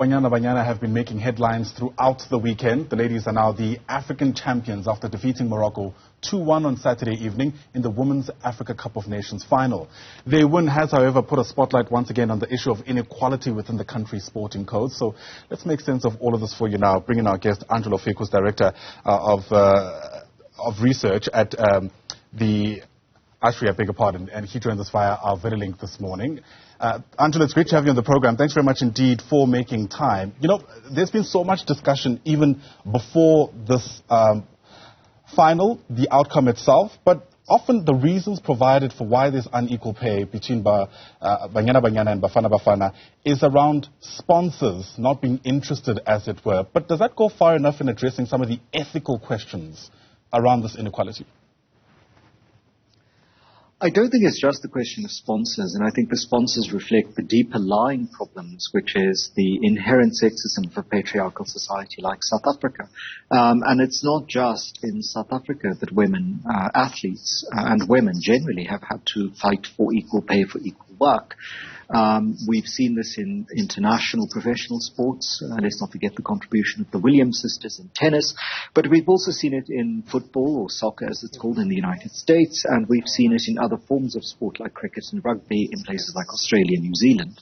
Banyana Banyana have been making headlines throughout the weekend. The ladies are now the African champions after defeating Morocco 2-1 on Saturday evening in the Women's Africa Cup of Nations final. Their win has, however, put a spotlight once again on the issue of inequality within the country's sporting codes. So let's make sense of all of this for you now. Bring in our guest, Angelo, Fick, who's director of research at the ASRI, I beg your pardon, and he joins us via our video link this morning. Angelo, it's great to have you on the program. Thanks very much indeed for making time. You know, there's been so much discussion even before this final, the outcome itself, but often the reasons provided for why there's unequal pay between Banyana Banyana and Bafana Bafana is around sponsors not being interested, as it were. But does that go far enough in addressing some of the ethical questions around this inequality? I don't think it's just a question of sponsors, and I think the sponsors reflect the deeper lying problems, which is the inherent sexism of a patriarchal society like South Africa. And it's not just in South Africa that women athletes and women generally have had to fight for equal pay for equal work. We've seen this in international professional sports. Let's not forget the contribution of the Williams sisters in tennis. But we've also seen it in football, or soccer as it's called in the United States. And we've seen it in other forms of sport like cricket and rugby in places like Australia and New Zealand.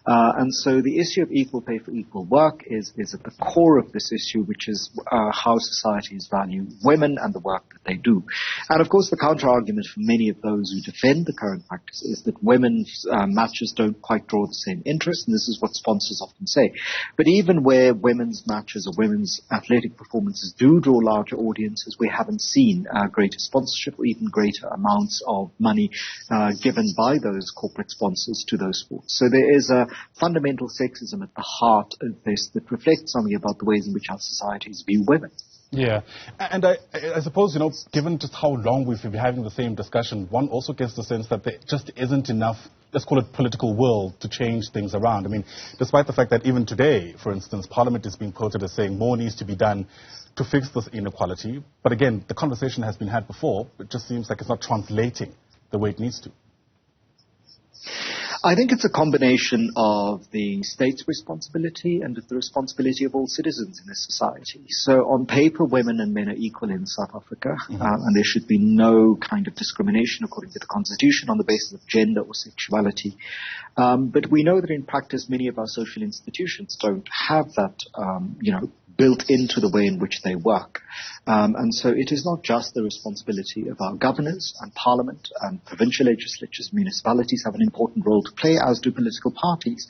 And so the issue of equal pay for equal work is at the core of this issue, which is how societies value women and the work that they do. And of course, the counter-argument for many of those who defend the current practice is that women's matches don't quite draw the same interest, and this is what sponsors often say. But even where women's matches or women's athletic performances do draw larger audiences, we haven't seen greater sponsorship or even greater amounts of money given by those corporate sponsors to those sports. So there is a fundamental sexism at the heart of this that reflects something about the ways in which our societies view women. Yeah, and I suppose, you know, given just how long we've been having the same discussion, one also gets the sense that there just isn't enough, let's call it political will, to change things around. I mean, despite the fact that even today, for instance, Parliament is being quoted as saying more needs to be done to fix this inequality. But again, the conversation has been had before. It just seems like it's not translating the way it needs to. I think it's a combination of the state's responsibility and the responsibility of all citizens in this society. So on paper, women and men are equal in South Africa, and there should be no kind of discrimination according to the Constitution on the basis of gender or sexuality. But we know that in practice, many of our social institutions don't have that, built into the way in which they work. And so it is not just the responsibility of our governors and parliament and provincial legislatures. Municipalities have an important role to play, as do political parties.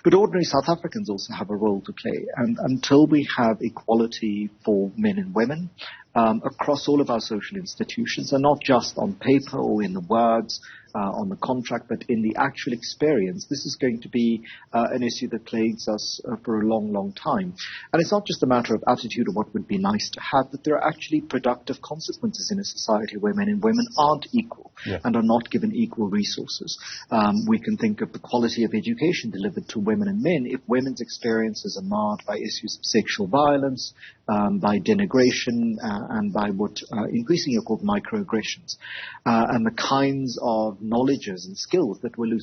But ordinary South Africans also have a role to play. And until we have equality for men and women across all of our social institutions, and not just on paper or in the words on the contract, but in the actual experience, this is going to be an issue that plagues us for a long, long time. And it's not just a matter of attitude or what would be nice to have, but there are actually productive consequences in a society where men and women aren't equal and are not given equal resources. We can think of the quality of education delivered to women and men. If women's experiences are marred by issues of sexual violence, by denigration, and by what increasingly are called microaggressions, and the kinds of knowledges and skills that we're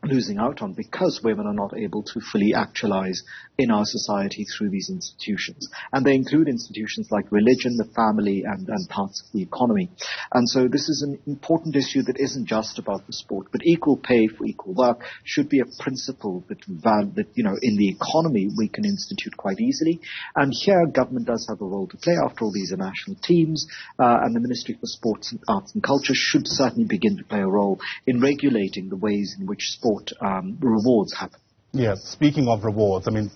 losing out on because women are not able to fully actualize in our society through these institutions. And they include institutions like religion, the family, and parts of the economy. And so this is an important issue that isn't just about the sport, but equal pay for equal work should be a principle that in the economy we can institute quite easily. And here government does have a role to play. After all, these are national teams, and the Ministry for Sports and Arts and Culture should certainly begin to play a role in regulating the ways in which sport rewards happen. Yeah, speaking of rewards, I mean,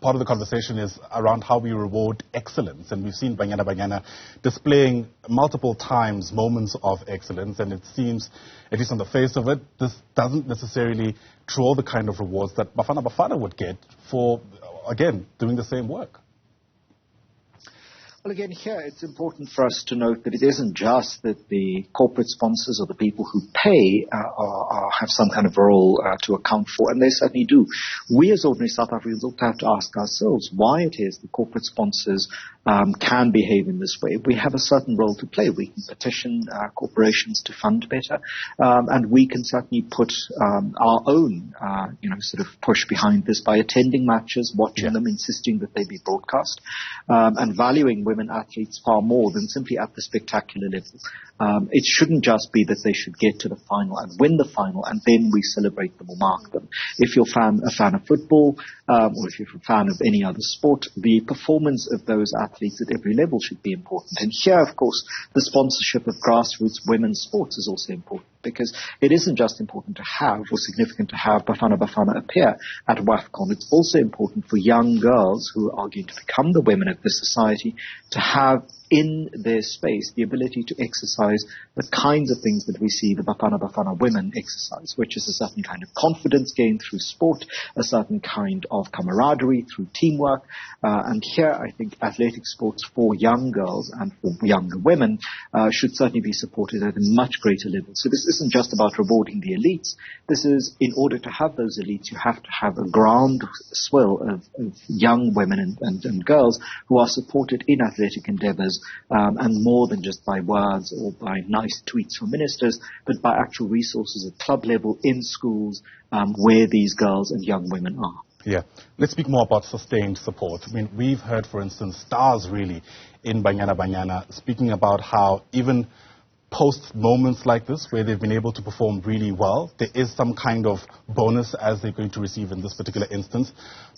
part of the conversation is around how we reward excellence. And we've seen Banyana Banyana displaying multiple times moments of excellence. And it seems, at least on the face of it, this doesn't necessarily draw the kind of rewards that Bafana Bafana would get for, again, doing the same work. Well, again, here it's important for us to note that it isn't just that the corporate sponsors or the people who pay have some kind of role to account for, and they certainly do. We as ordinary South Africans also have to ask ourselves why it is the corporate sponsors can behave in this way. We have a certain role to play. We can petition corporations to fund better, and we can certainly put our own, sort of push behind this by attending matches, watching them, insisting that they be broadcast, and valuing women athletes far more than simply at the spectacular level. It shouldn't just be that they should get to the final and win the final and then we celebrate them or mark them. If you're a fan of football, or if you're a fan of any other sport, the performance of those athletes at every level should be important. And here, of course, the sponsorship of grassroots women's sports is also important, because it isn't just important to have or significant to have Bafana Bafana appear at WAFCON. It's also important for young girls who are going to become the women of this society to have in their space the ability to exercise the kinds of things that we see the Bafana Bafana women exercise, which is a certain kind of confidence gained through sport, a certain kind of camaraderie through teamwork. And here I think athletic sports for young girls and for younger women should certainly be supported at a much greater level. So this isn't just about rewarding the elites. This is, in order to have those elites, you have to have a groundswell of young women and girls who are supported in athletic endeavors, and more than just by words or by nice tweets from ministers, but by actual resources at club level, in schools, where these girls and young women are. Yeah. Let's speak more about sustained support. I mean, we've heard, for instance, stars really in Banyana Banyana speaking about how even post moments like this where they've been able to perform really well, there is some kind of bonus as they're going to receive in this particular instance.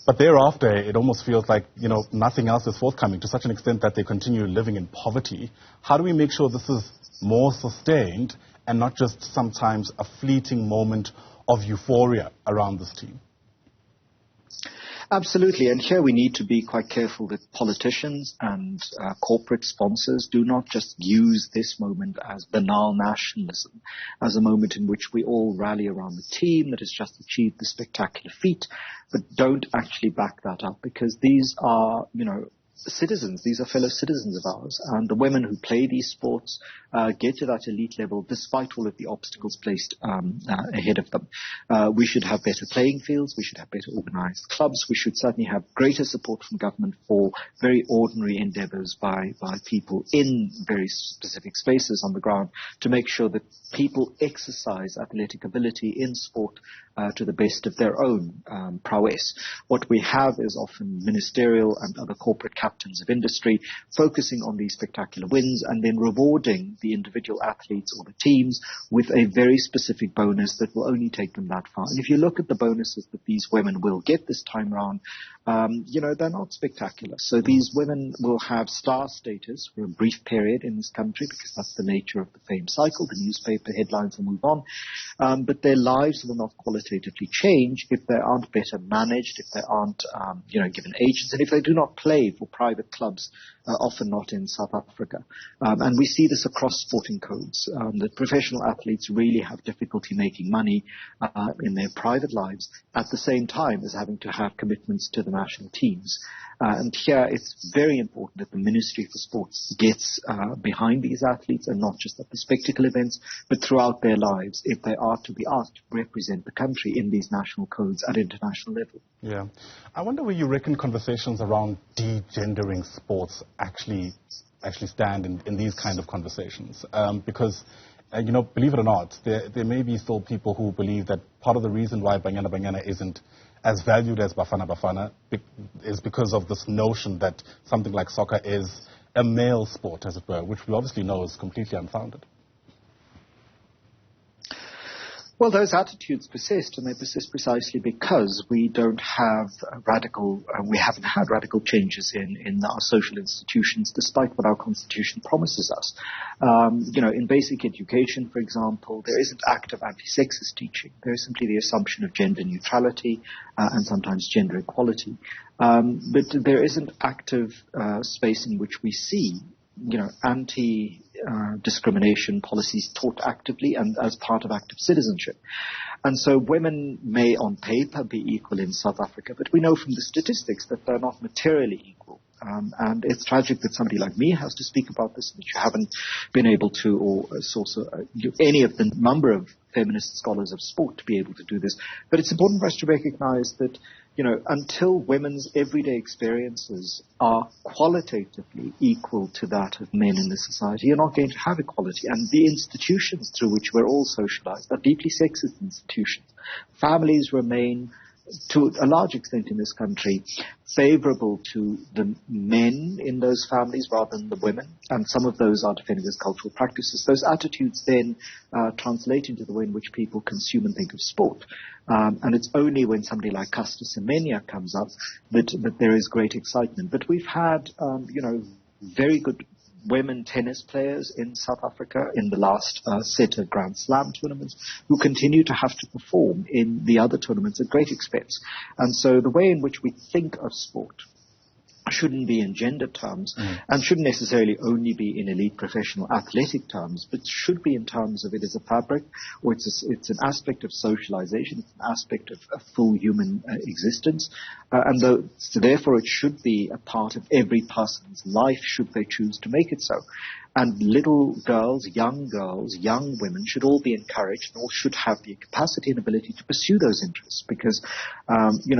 But thereafter, it almost feels like, nothing else is forthcoming to such an extent that they continue living in poverty. How do we make sure this is more sustained and not just sometimes a fleeting moment of euphoria around this team? Absolutely, and here we need to be quite careful that politicians and corporate sponsors do not just use this moment as banal nationalism, as a moment in which we all rally around the team that has just achieved the spectacular feat, but don't actually back that up, because these are, citizens, these are fellow citizens of ours, and the women who play these sports get to that elite level despite all of the obstacles placed ahead of them. We should have better playing fields, we should have better organized clubs, we should certainly have greater support from government for very ordinary endeavors by people in very specific spaces on the ground to make sure that people exercise athletic ability in sport to the best of their own prowess. What we have is often ministerial and other corporate captains of industry focusing on these spectacular wins and then rewarding the individual athletes or the teams with a very specific bonus that will only take them that far. And if you look at the bonuses that these women will get this time around, they're not spectacular. So these women will have star status for a brief period in this country because that's the nature of the fame cycle. The newspaper headlines will move on. But their lives will not qualitatively change if they aren't better managed, if they aren't, given agents, and if they do not play for private clubs, often not in South Africa. And we see this across sporting codes, that professional athletes really have difficulty making money in their private lives at the same time as having to have commitments to the national teams. And here it's very important that the Ministry for Sports gets behind these athletes, and not just at the spectacle events, but throughout their lives if they are to be asked to represent the country in these national codes at international level. Yeah. I wonder where you reckon conversations around degendering sports actually stand in these kind of conversations. Because, believe it or not, there may be still people who believe that part of the reason why Banyana Banyana isn't as valued as Bafana Bafana is because of this notion that something like soccer is a male sport, as it were, which we obviously know is completely unfounded. Well, those attitudes persist, and they persist precisely because we don't have we haven't had radical changes in our social institutions, despite what our constitution promises us. In basic education, for example, there isn't active anti-sexist teaching. There is simply the assumption of gender neutrality and sometimes gender equality. But there isn't active space in which we see anti-discrimination policies taught actively and as part of active citizenship. And so women may on paper be equal in South Africa, but we know from the statistics that they're not materially equal. And it's tragic that somebody like me has to speak about this, that you haven't been able to, or any of the number of feminist scholars of sport to be able to do this. But it's important for us to recognize that, until women's everyday experiences are qualitatively equal to that of men in this society, you're not going to have equality. And the institutions through which we're all socialized are deeply sexist institutions. Families remain, to a large extent in this country, favorable to the men in those families rather than the women, and some of those are defended as cultural practices. Those attitudes then translate into the way in which people consume and think of sport. And it's only when somebody like Caster Semenya comes up that there is great excitement. But we've had, very good women tennis players in South Africa in the last set of Grand Slam tournaments who continue to have to perform in the other tournaments at great expense. And so the way in which we think of sport shouldn't be in gender terms and shouldn't necessarily only be in elite professional athletic terms, but should be in terms of it as a fabric, or it's an aspect of socialization, it's an aspect of a full human existence, so therefore it should be a part of every person's life should they choose to make it so. And little girls, young women should all be encouraged and all should have the capacity and ability to pursue those interests because,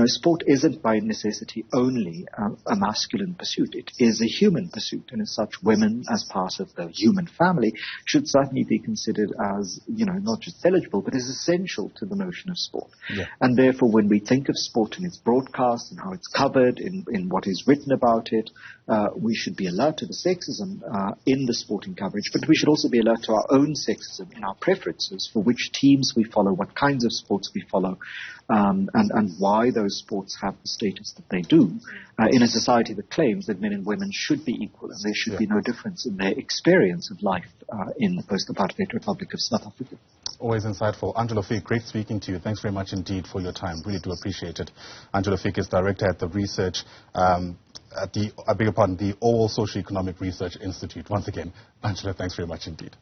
sport isn't by necessity only a masculine pursuit. It is a human pursuit. And as such, women as part of the human family should certainly be considered as, not just eligible, but as essential to the notion of sport. Yeah. And therefore, when we think of sport and its broadcast and how it's covered in what is written about it, we should be alert to the sexism in the sporting coverage, but we should also be alert to our own sexism in our preferences for which teams we follow, what kinds of sports we follow, and why those sports have the status that they do in a society that claims that men and women should be equal and there should be no difference in their experience of life in the post-apartheid Republic of South Africa. Always insightful. Angelo Fick, great speaking to you. Thanks very much indeed for your time. Really do appreciate it. Angelo Fick is director at the research the All Socio-Economic Research Institute. Once again, Angela, thanks very much indeed.